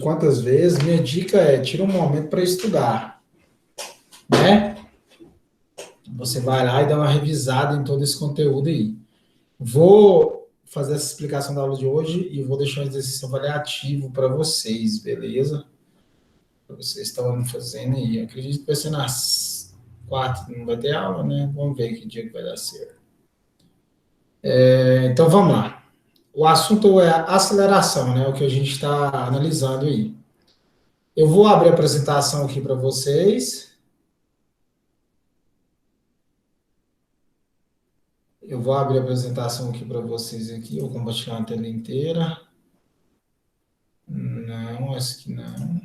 quantas vezes, minha dica é, tira um momento para estudar, né? Você vai lá e dá uma revisada em todo esse conteúdo aí. Vou fazer essa explicação da aula de hoje e vou deixar um exercício avaliativo para vocês, beleza? Para vocês estão fazendo aí. Eu acredito que vai ser nas 4, não vai ter aula, né? Vamos ver que dia que vai dar certo. Então vamos lá. O assunto é a aceleração, né? O que a gente está analisando aí. Eu vou abrir a apresentação aqui para vocês. Eu vou abrir a apresentação aqui para vocês aqui. Eu vou compartilhar a tela inteira. Não, essa aqui não.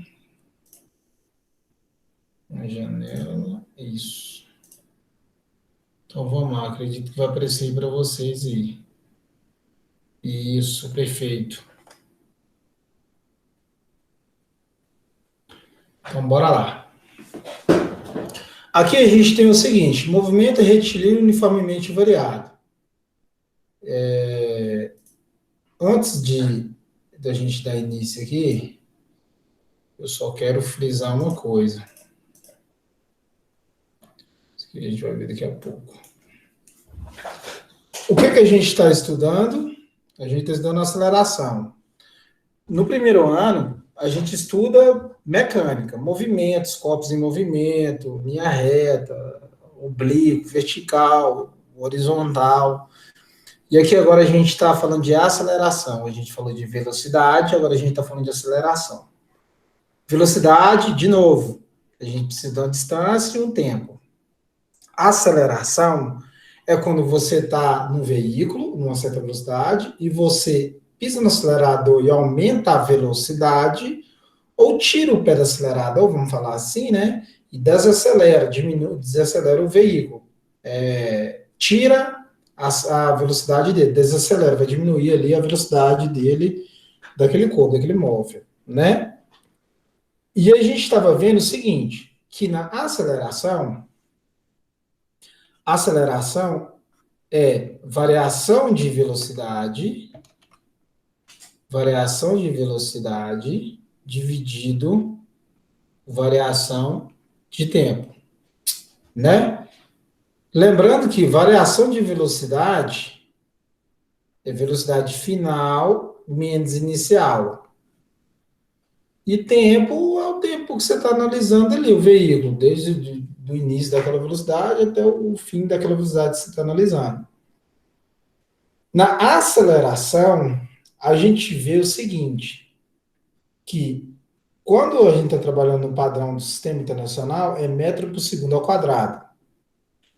Uma janela. Isso. Então vamos lá. Acredito que vai aparecer aí para vocês aí. Isso, perfeito. Então bora lá. Aqui a gente tem o seguinte: movimento retilíneo uniformemente variado. Antes da gente dar início aqui, eu só quero frisar uma coisa. Isso que a gente vai ver daqui a pouco. O que a gente está estudando? A gente está estudando aceleração. No primeiro ano, a gente estuda mecânica, movimentos, corpos em movimento, linha reta, oblíquo, vertical, horizontal. E aqui agora a gente está falando de aceleração. A gente falou de velocidade, agora a gente está falando de aceleração. Velocidade, de novo, a gente precisa de uma distância e um tempo. Aceleração é quando você está num veículo, numa certa velocidade, e você pisa no acelerador e aumenta a velocidade, ou tira o pé do acelerador, vamos falar assim, né? E desacelera, diminui, desacelera o veículo. Tira a velocidade dele, desacelera, vai diminuir ali a velocidade dele, daquele corpo, daquele móvel, né? E a gente estava vendo o seguinte, que na aceleração é variação de velocidade dividido variação de tempo, né? Lembrando que variação de velocidade é velocidade final menos inicial. E tempo é o tempo que você está analisando ali, o veículo, desde o início daquela velocidade até o fim daquela velocidade que você está analisando. Na aceleração, a gente vê o seguinte, que quando a gente está trabalhando no padrão do sistema internacional, é metro por segundo ao quadrado.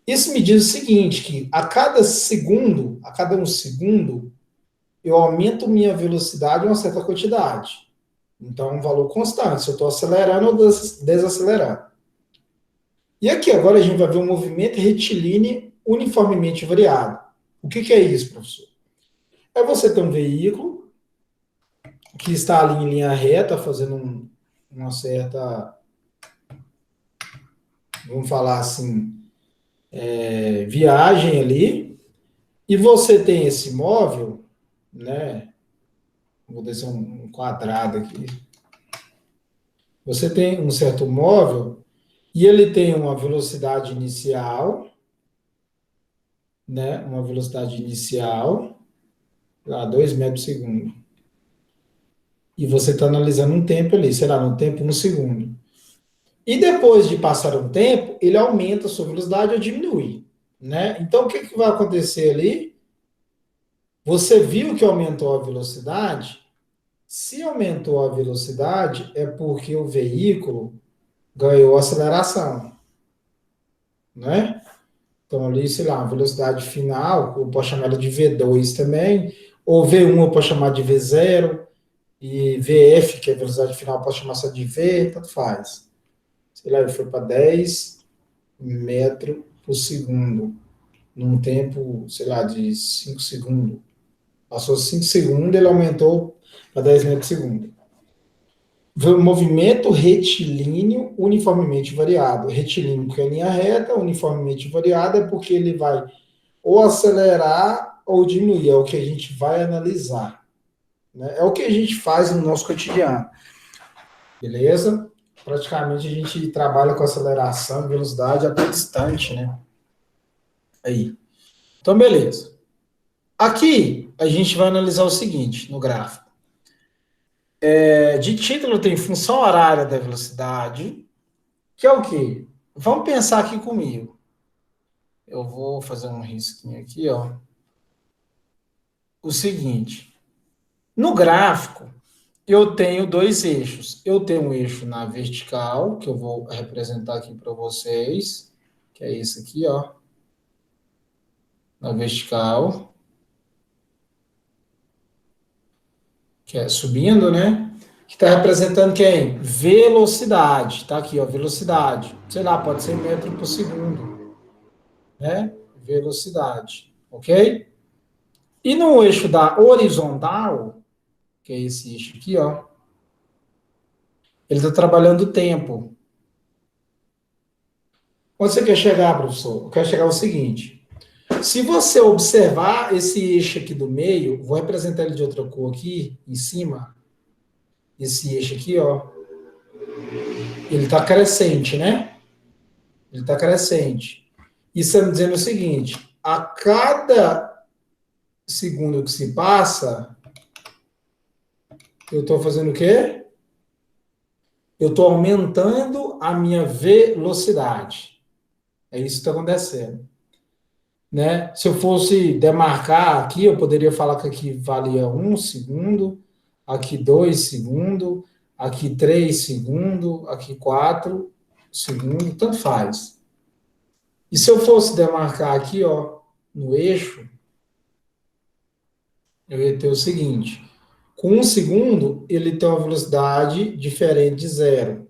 Isso me diz o seguinte, que a cada um segundo, eu aumento minha velocidade em uma certa quantidade. Então, é um valor constante, se eu estou acelerando ou desacelerando. E aqui, agora, a gente vai ver um movimento retilíneo uniformemente variado. O que é isso, professor? É você ter um veículo que está ali em linha reta, fazendo uma certa, vamos falar assim, viagem ali, e você tem esse móvel, né? Vou descer um quadrado aqui. Você tem um certo móvel e ele tem uma velocidade inicial, né? Uma velocidade inicial, a 2 metros por segundo. E você está analisando um tempo ali, sei lá, no tempo 1 segundo. E depois de passar um tempo, ele aumenta a sua velocidade ou diminui, né? Então, o que vai acontecer ali? Você viu que aumentou a velocidade? Se aumentou a velocidade, é porque o veículo ganhou aceleração, né? Então, ali, sei lá, a velocidade final, eu posso chamar ela de V2 também, ou V1 eu posso chamar de V0, e VF, que é a velocidade final, eu posso chamar só de V, tanto faz. Sei lá, ele foi para 10 metros por segundo, num tempo, sei lá, de 5 segundos. Passou 5 segundos, ele aumentou para 10 metros por segundo. Movimento retilíneo uniformemente variado. Retilíneo porque é linha reta, uniformemente variado é porque ele vai ou acelerar ou diminuir, é o que a gente vai analisar, né? É o que a gente faz no nosso cotidiano. Beleza? Praticamente a gente trabalha com aceleração e velocidade a todo instante, né? Aí. Então, beleza. Aqui, a gente vai analisar o seguinte, no gráfico. De título tem função horária da velocidade, que é o quê? Vamos pensar aqui comigo. Eu vou fazer um risquinho aqui, ó. O seguinte, no gráfico, eu tenho dois eixos. Eu tenho um eixo na vertical, que eu vou representar aqui para vocês, que é esse aqui, ó, na vertical, que é subindo, né? Que está representando quem? Velocidade. Tá aqui, ó, velocidade. Sei lá, pode ser metro por segundo, né? Velocidade, ok? E no eixo da horizontal, que é esse eixo aqui, ó, ele está trabalhando o tempo. Onde você quer chegar, professor? Eu quero chegar ao seguinte. Se você observar esse eixo aqui do meio, vou representar ele de outra cor aqui, em cima, esse eixo aqui, ó, ele está crescente, né? Ele está crescente. Isso está me dizendo o seguinte, a cada segundo que se passa, eu estou fazendo o quê? Eu estou aumentando a minha velocidade. É isso que está acontecendo. Né? Se eu fosse demarcar aqui, eu poderia falar que aqui valia 1 segundo, aqui 2 segundos, aqui 3 segundos, aqui 4 segundos, tanto faz. E se eu fosse demarcar aqui, ó, no eixo, eu ia ter o seguinte: com 1 segundo, ele tem uma velocidade diferente de zero.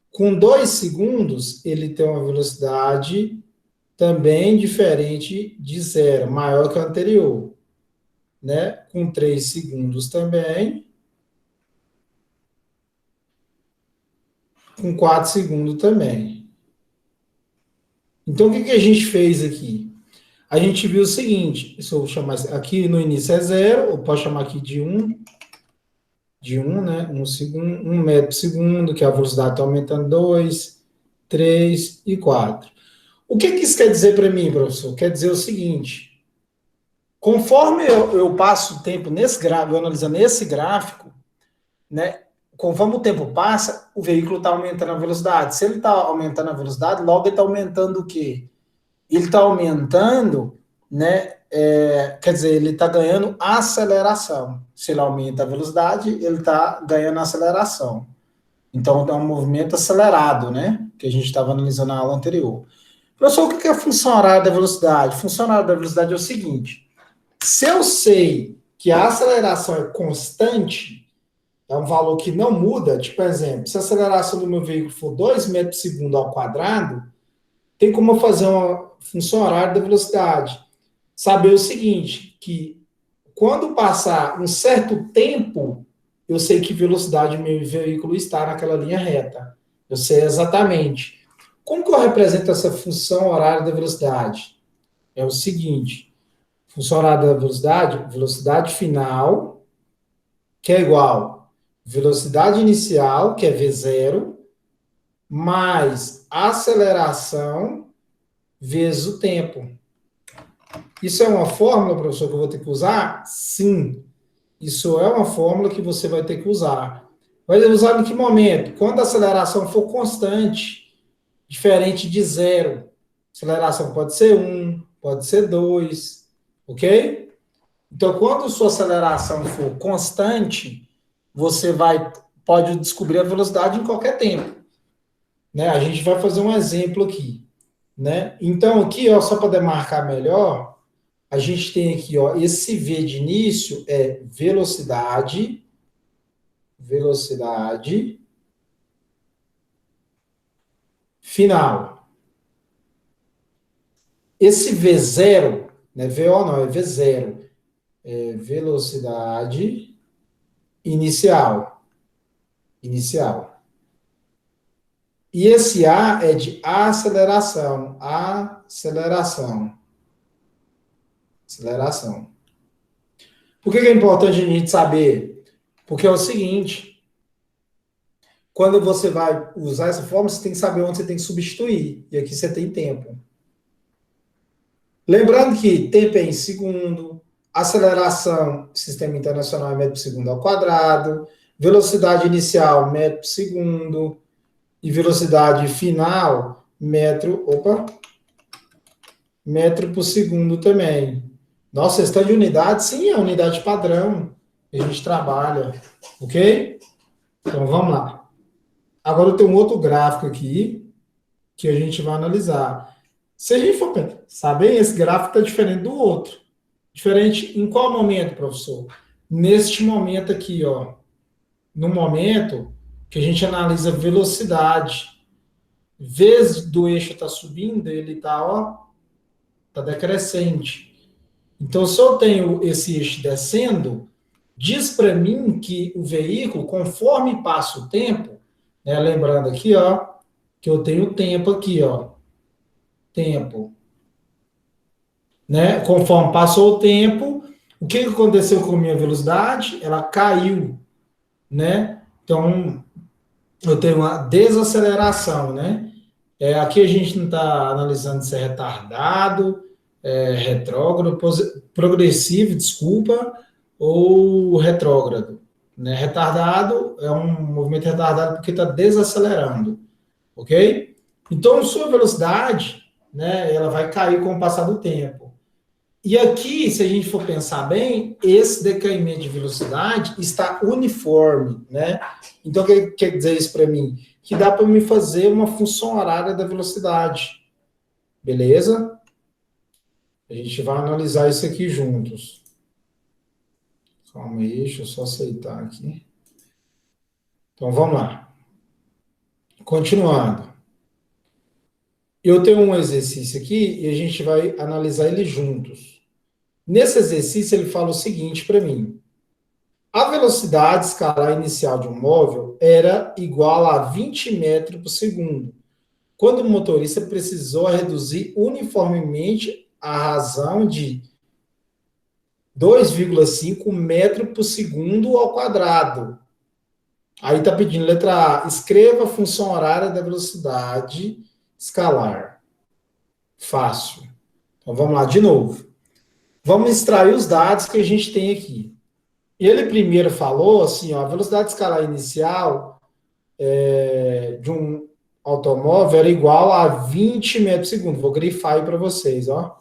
Com 2 segundos, ele tem uma velocidade também diferente de zero, maior que a anterior. Né? Com 3 segundos também, com 4 segundos também. Então, o que a gente fez aqui? A gente viu o seguinte, se eu chamar aqui no início é zero, eu posso chamar aqui de 1, né? 1 segundo, 1 metro por segundo, que a velocidade está aumentando 2, 3 e 4. O que isso quer dizer para mim, professor? Quer dizer o seguinte, conforme eu passo o tempo nesse gráfico, analisando esse gráfico, né? Conforme o tempo passa, o veículo está aumentando a velocidade. Se ele está aumentando a velocidade, logo ele está aumentando o quê? Ele está aumentando, né? Quer dizer, ele está ganhando aceleração. Se ele aumenta a velocidade, ele está ganhando aceleração. Então, é um movimento acelerado, né? Que a gente estava analisando na aula anterior. Professor, o que é a função horária da velocidade? A função horária da velocidade é o seguinte: se eu sei que a aceleração é constante, é um valor que não muda, tipo, exemplo, se a aceleração do meu veículo for 2 metros por segundo ao quadrado, tem como eu fazer uma função horária da velocidade. Saber o seguinte, que quando passar um certo tempo, eu sei que velocidade meu veículo está naquela linha reta. Eu sei exatamente. Como que eu represento essa função horária da velocidade? É o seguinte, função horária da velocidade, velocidade final, que é igual velocidade inicial, que é V0, mais aceleração vezes o tempo. Isso é uma fórmula, professor, que eu vou ter que usar? Sim. Isso é uma fórmula que você vai ter que usar. Vai usar em que momento? Quando a aceleração for constante, diferente de zero. Aceleração pode ser 1, pode ser 2, ok? Então, quando sua aceleração for constante, você pode descobrir a velocidade em qualquer tempo. Né? A gente vai fazer um exemplo aqui. Né? Então, aqui, ó, só para demarcar melhor, a gente tem aqui, ó, esse V de início é velocidade final. Esse V0, né, VO não, é V0, é velocidade inicial. Inicial. E esse A é de aceleração. Aceleração. Aceleração. Por que é importante a gente saber? Porque é o seguinte, quando você vai usar essa fórmula, você tem que saber onde você tem que substituir. E aqui você tem tempo. Lembrando que tempo é em segundo, aceleração, sistema internacional é metro por segundo ao quadrado, velocidade inicial, metro por segundo, e velocidade final, metro por segundo também. Nossa, questão de unidade, sim, é unidade padrão que a gente trabalha, ok? Então, vamos lá. Agora eu tenho um outro gráfico aqui que a gente vai analisar. Se a gente for saber, esse gráfico está diferente do outro. Diferente em qual momento, professor? Neste momento aqui, ó. No momento que a gente analisa velocidade. Vez do eixo está subindo, ele está, ó, tá decrescente. Então, se eu tenho esse eixo descendo, diz para mim que o veículo, conforme passa o tempo, né, lembrando aqui, ó, que eu tenho tempo aqui, ó, tempo, né? Conforme passou o tempo, o que aconteceu com a minha velocidade? Ela caiu, né? Então, eu tenho uma desaceleração, né? Aqui a gente não está analisando se é retardado, retrógrado, progressivo, desculpa, ou retrógrado. Né? Retardado é um movimento retardado porque está desacelerando, ok? Então, sua velocidade, né, ela vai cair com o passar do tempo. E aqui, se a gente for pensar bem, esse decaimento de velocidade está uniforme, né? Então, o que quer dizer isso para mim? Que dá para me fazer uma função horária da velocidade, beleza? A gente vai analisar isso aqui juntos. Calma aí, deixa eu só aceitar aqui. Então, vamos lá. Continuando. Eu tenho um exercício aqui e a gente vai analisar ele juntos. Nesse exercício, ele fala o seguinte para mim. A velocidade escalar inicial de um móvel era igual a 20 metros por segundo, quando o motorista precisou reduzir uniformemente a razão de 2,5 metros por segundo ao quadrado. Aí está pedindo letra A, escreva a função horária da velocidade escalar. Fácil. Então vamos lá de novo. Vamos extrair os dados que a gente tem aqui. Ele primeiro falou assim, ó, a velocidade escalar inicial de um automóvel era igual a 20 metros por segundo. Vou grifar aí para vocês, ó.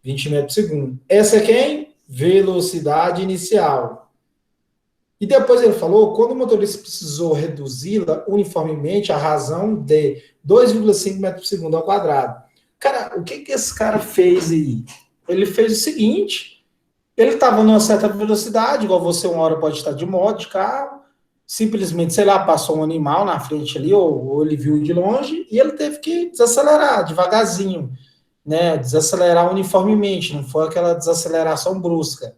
20 metros por segundo. Essa é quem? Velocidade inicial. E depois ele falou, quando o motorista precisou reduzi-la uniformemente, a razão de 2,5 metros por segundo ao quadrado. Cara, o que esse cara fez aí? Ele fez o seguinte, ele estava numa certa velocidade, igual você uma hora pode estar de moto, de carro, simplesmente, sei lá, passou um animal na frente ali, ou ele viu de longe, e ele teve que desacelerar devagarzinho, né? Desacelerar uniformemente, não foi aquela desaceleração brusca,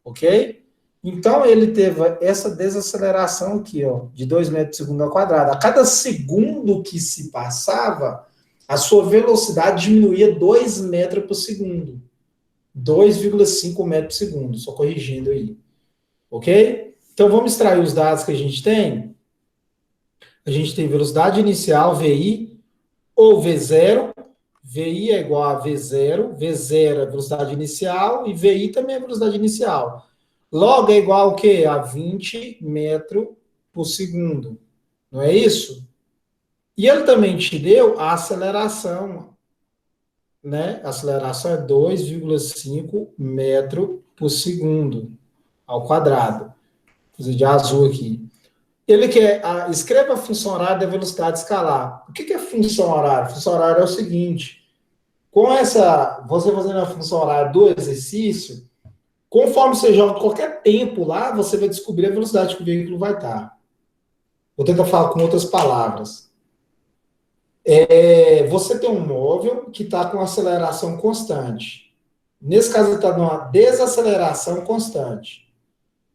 ok? Então, ele teve essa desaceleração aqui, ó, de 2 metros por segundo ao quadrado. A cada segundo que se passava, a sua velocidade diminuía 2 metros por segundo. 2,5 metros por segundo, só corrigindo aí. Ok? Então, vamos extrair os dados que a gente tem. A gente tem velocidade inicial, VI, ou V0. VI é igual a V0. V0 é a velocidade inicial e VI também é a velocidade inicial. Logo é igual ao quê? A 20 metros por segundo. Não é isso? E ele também te deu a aceleração, né? A aceleração é 2,5 metros por segundo ao quadrado. Vou fazer de azul aqui. Ele quer, escreva a função horária da velocidade escalar. O que é função horária? Função horária é o seguinte, com essa, você fazendo a função horária do exercício, conforme você joga qualquer tempo lá, você vai descobrir a velocidade que o veículo vai estar. Vou tentar falar com outras palavras. Você tem um móvel que está com aceleração constante. Nesse caso, ele está numa desaceleração constante.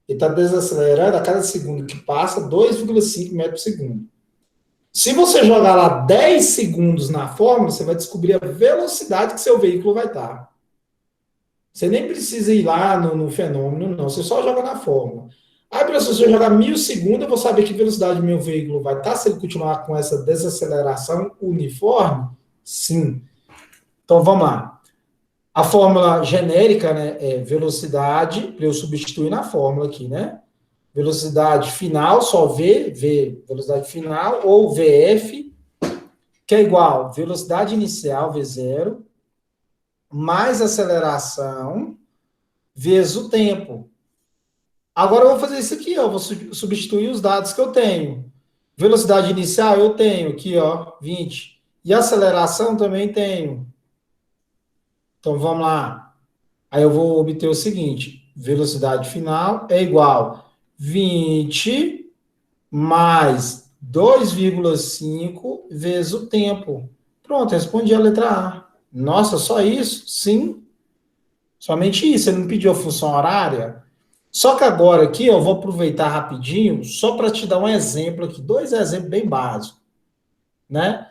Ele está desacelerando a cada segundo que passa 2,5 metros por segundo. Se você jogar lá 10 segundos na fórmula, você vai descobrir a velocidade que seu veículo vai estar. Você nem precisa ir lá no fenômeno, não. Você só joga na fórmula. Aí, professor, se eu jogar 1.000 segundos, eu vou saber que velocidade meu veículo vai estar se ele continuar com essa desaceleração uniforme? Sim. Então, vamos lá. A fórmula genérica, né, é velocidade, para eu substituir na fórmula aqui, né? Velocidade final, só V, velocidade final, ou VF, que é igual velocidade inicial, V0, mais aceleração, vezes o tempo. Agora eu vou fazer isso aqui, ó, eu vou substituir os dados que eu tenho. Velocidade inicial eu tenho aqui, ó, 20. E aceleração também tenho. Então vamos lá. Aí eu vou obter o seguinte: velocidade final é igual 20 mais 2,5 vezes o tempo. Pronto, respondi a letra A. Nossa, só isso? Sim. Somente isso. Ele não pediu a função horária? Só que agora aqui eu vou aproveitar rapidinho, só para te dar um exemplo aqui, dois exemplos bem básicos, né?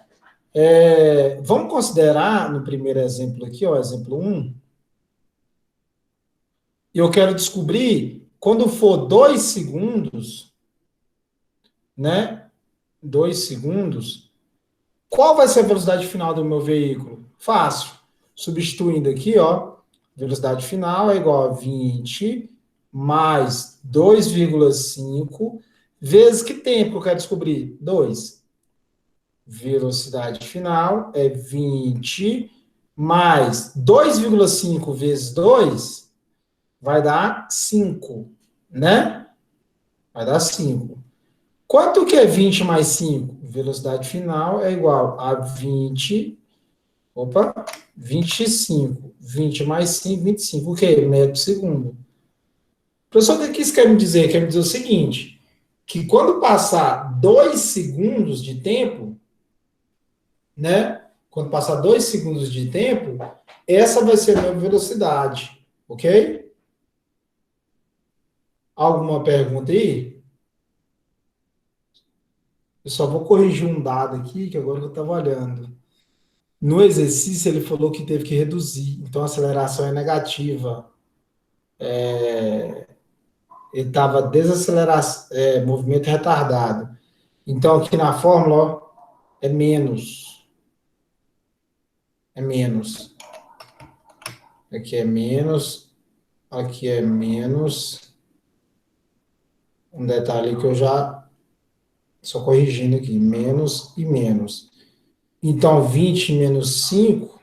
Vamos considerar no primeiro exemplo aqui, ó, exemplo 1, eu quero descobrir quando for 2 segundos, né? 2 segundos, qual vai ser a velocidade final do meu veículo? Fácil. Substituindo aqui, ó, velocidade final é igual a 20 mais 2,5 vezes que tempo eu quero descobrir? 2. Velocidade final é 20 mais 2,5 vezes 2 vai dar 5, né? Vai dar 5. Quanto que é 20 mais 5? Velocidade final é igual a 25. 20 mais 5, 25. O quê? Metro por segundo. Professor, o que isso quer me dizer? Quer me dizer o seguinte, que quando passar 2 segundos de tempo, né? Quando passar 2 segundos de tempo, essa vai ser a minha velocidade, ok? Alguma pergunta aí? Eu só vou corrigir um dado aqui, que agora eu estava olhando. No exercício, ele falou que teve que reduzir, então a aceleração é negativa. Ele estava movimento retardado. Então, aqui na fórmula, ó, é menos. É menos. Aqui é menos. Aqui é menos. Um detalhe que eu já só corrigindo aqui, menos e menos. Então, 20 menos 5,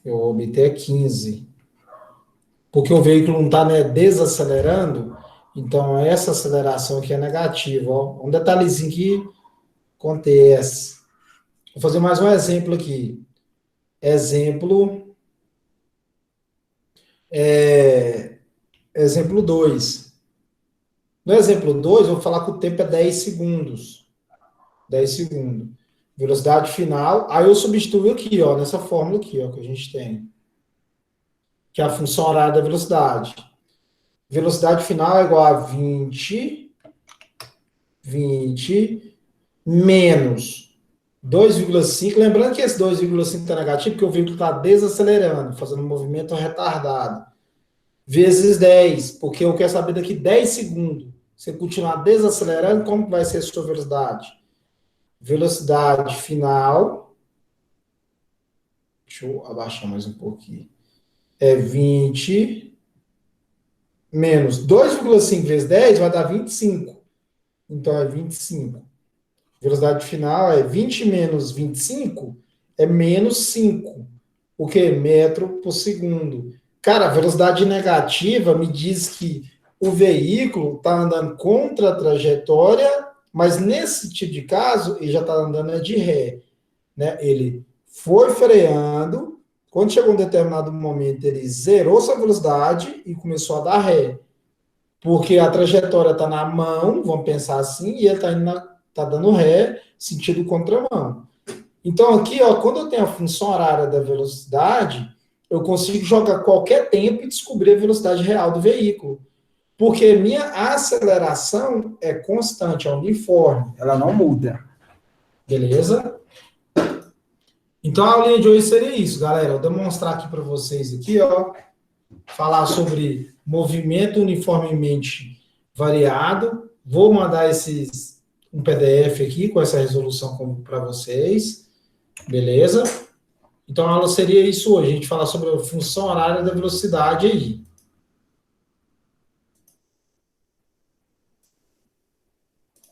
eu vou obter 15. Porque o veículo não está, né, desacelerando, então essa aceleração aqui é negativa. Ó. Um detalhezinho que acontece. Vou fazer mais um exemplo aqui. Exemplo 2. No exemplo 2, eu vou falar que o tempo é 10 segundos. 10 segundos. Velocidade final. Aí eu substituo aqui, ó, nessa fórmula aqui, ó, que a gente tem. Que é a função horária da velocidade. Velocidade final é igual a 20 menos 2,5. Lembrando que esse 2,5 está negativo, porque o veículo está desacelerando, fazendo um movimento retardado. Vezes 10, porque eu quero saber daqui 10 segundos. Se ele continuar desacelerando, como vai ser a sua velocidade? Velocidade final. Deixa eu abaixar mais um pouquinho. É 20 menos 2,5 vezes 10 vai dar 25. Então é 25. Velocidade final é 20 menos 25 é menos 5. O que? Metro por segundo. Cara, a velocidade negativa me diz que o veículo está andando contra a trajetória, mas nesse tipo de caso, ele já está andando de ré. Né? Ele foi freando, quando chegou um determinado momento, ele zerou sua velocidade e começou a dar ré. Porque a trajetória está na mão, vamos pensar assim, e ele está dando ré, sentido contramão. Então, aqui, ó, quando eu tenho a função horária da velocidade, eu consigo jogar qualquer tempo e descobrir a velocidade real do veículo. Porque minha aceleração é constante, é uniforme, ela não muda. Beleza? Então, a aulinha de hoje seria isso, galera. Eu vou demonstrar aqui para vocês, aqui, ó. falar sobre movimento uniformemente variado. Vou mandar um PDF aqui com essa resolução para vocês. Beleza? Então, a aula seria isso hoje. A gente falar sobre a função horária da velocidade aí.